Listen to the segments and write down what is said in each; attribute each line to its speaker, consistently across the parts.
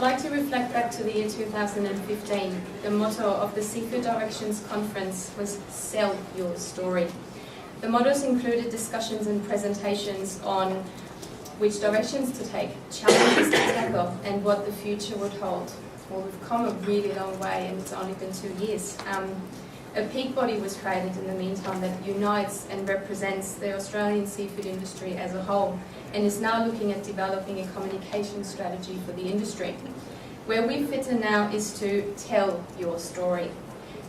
Speaker 1: I'd like to reflect back to the year 2015. The motto of the Seafood Directions Conference was "Sell Your Story." The mottos included discussions and presentations on which directions to take, challenges to tackle, and what the future would hold. Well, we've come a really long way, and it's only been 2 years. A peak body was created in the meantime that unites and represents the Australian seafood industry as a whole, and is now looking at developing a communication strategy for the industry. Where we fit in now is to tell your story.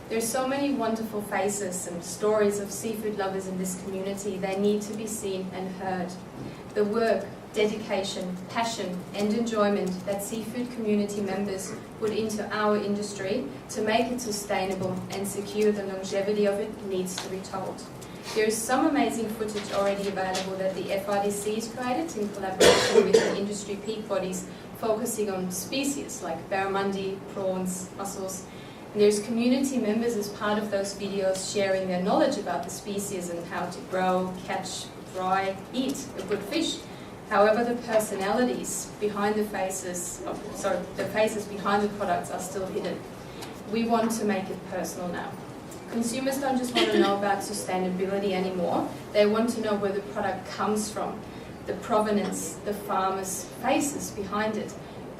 Speaker 1: There's so many wonderful faces and stories of seafood lovers in this community. They need to be seen and heard. The work, dedication, passion and enjoyment that seafood community members put into our industry to make it sustainable and secure the longevity of it needs to be told. There is some amazing footage already available that the FRDC has created in collaboration with the industry peak bodies, focusing on species like barramundi, prawns, mussels. And there's community members as part of those videos sharing their knowledge about the species and how to grow, catch, fry, eat a good fish. However, the personalities behind the faces behind the products are still hidden. We want to make it personal now. Consumers don't just want to know about sustainability anymore. They want to know where the product comes from, the provenance, the farmers' faces behind it.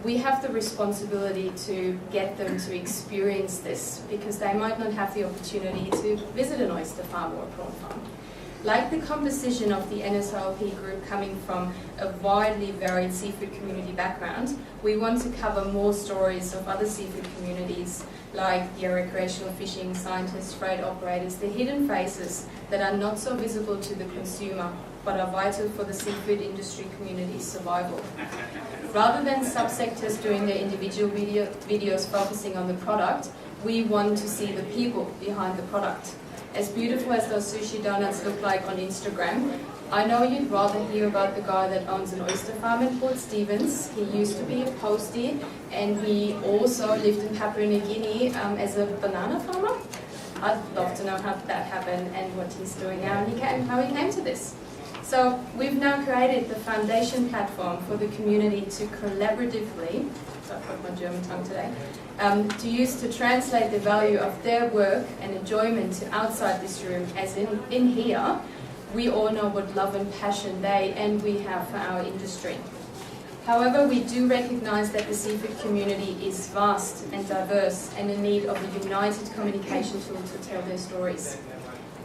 Speaker 1: We have the responsibility to get them to experience this because they might not have the opportunity to visit an oyster farm or a prawn farm. Like the composition of the NSILP group coming from a widely varied seafood community background, we want to cover more stories of other seafood communities like recreational fishing, scientists, freight operators, the hidden faces that are not so visible to the consumer but are vital for the seafood industry community's survival. Rather than subsectors doing their individual videos focusing on the product, we want to see the people behind the product. As beautiful as those sushi donuts look like on Instagram, I know you'd rather hear about the guy that owns an oyster farm in Port Stephens. He used to be a postie, and he also lived in Papua New Guinea as a banana farmer. I'd love to know how that happened and what he's doing now and how he came to this. So we've now created the foundation platform for the community to collaboratively, so I've got my German tongue today, to use to translate the value of their work and enjoyment to outside this room, as in here. We all know what love and passion they and we have for our industry. However, we do recognise that the seafood community is vast and diverse and in need of a united communication tool to tell their stories.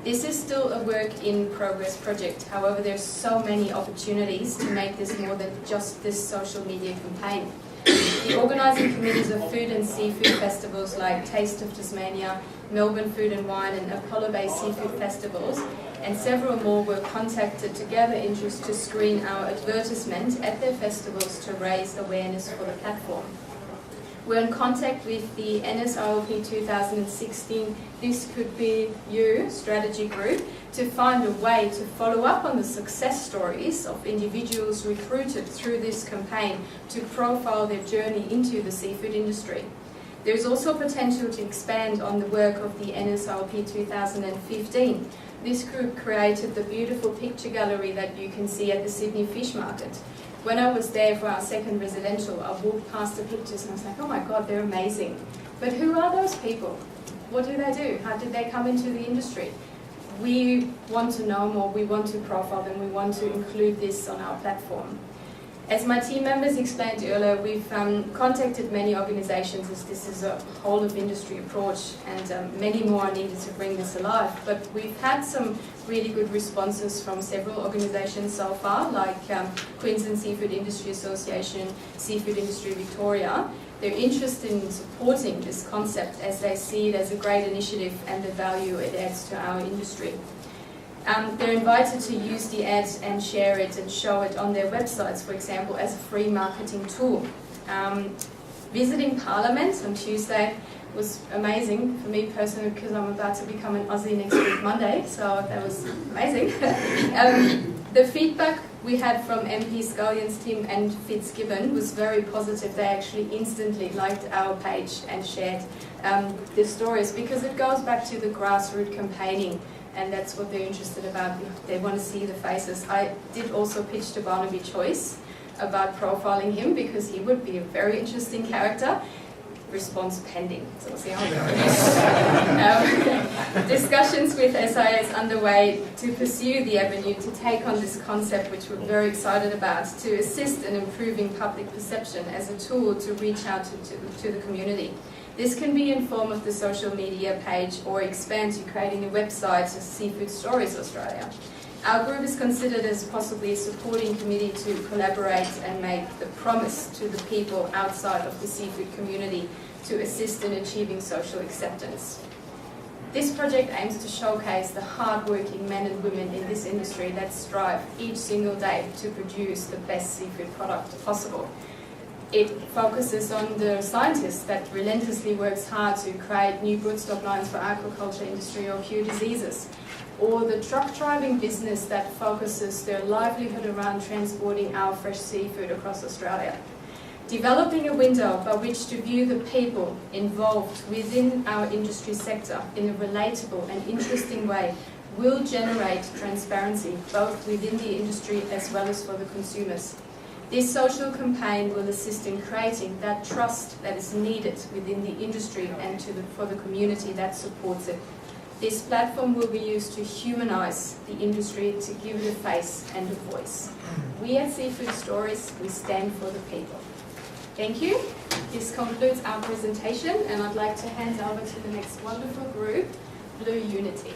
Speaker 1: This is still a work in progress project. However, there's so many opportunities to make this more than just this social media campaign. The organising committees of food and seafood festivals like Taste of Tasmania, Melbourne Food and Wine and Apollo Bay Seafood Festivals and several more were contacted to gather interest to screen our advertisement at their festivals to raise awareness for the platform. We're in contact with the NSILP 2016 This Could Be You strategy group to find a way to follow up on the success stories of individuals recruited through this campaign to profile their journey into the seafood industry. There is also potential to expand on the work of the NSILP 2015. This group created the beautiful picture gallery that you can see at the Sydney Fish Market. When I was there for our second residential, I walked past the pictures and I was like, oh my God, they're amazing. But who are those people? What do they do? How did they come into the industry? We want to know more, we want to profile them, we want to include this on our platform. As my team members explained earlier, we've contacted many organisations as this is a whole of industry approach and many more are needed to bring this alive. But we've had some really good responses from several organisations so far, like Queensland Seafood Industry Association, Seafood Industry Victoria. They're interested in supporting this concept as they see it as a great initiative and the value it adds to our industry. They're invited to use the ads and share it and show it on their websites, for example, as a free marketing tool. Visiting Parliament on Tuesday was amazing for me personally because I'm about to become an Aussie next week Monday, so that was amazing. The feedback we had from MP Scullion's team and Fitzgibbon was very positive. They actually instantly liked our page and shared the stories because it goes back to the grassroots campaigning. And that's what they're interested about. They want to see the faces. I did also pitch to Barnaby Choice about profiling him because he would be a very interesting character. Response pending, so we'll see how it goes. Discussions with SIS underway to pursue the avenue to take on this concept, which we're very excited about, to assist in improving public perception as a tool to reach out to the community. This can be in form of the social media page or expand to creating a website, Seafood Stories Australia. Our group is considered as possibly a supporting committee to collaborate and make the promise to the people outside of the seafood community to assist in achieving social acceptance. This project aims to showcase the hard-working men and women in this industry that strive each single day to produce the best seafood product possible. It focuses on the scientist that relentlessly works hard to create new broodstock lines for aquaculture industry or cure diseases, or the truck-driving business that focuses their livelihood around transporting our fresh seafood across Australia. Developing a window by which to view the people involved within our industry sector in a relatable and interesting way will generate transparency both within the industry as well as for the consumers. This social campaign will assist in creating that trust that is needed within the industry and for the community that supports it. This platform will be used to humanise the industry, to give it a face and a voice. We at Seafood Stories, we stand for the people. Thank you. This concludes our presentation, and I'd like to hand over to the next wonderful group, Blue Unity.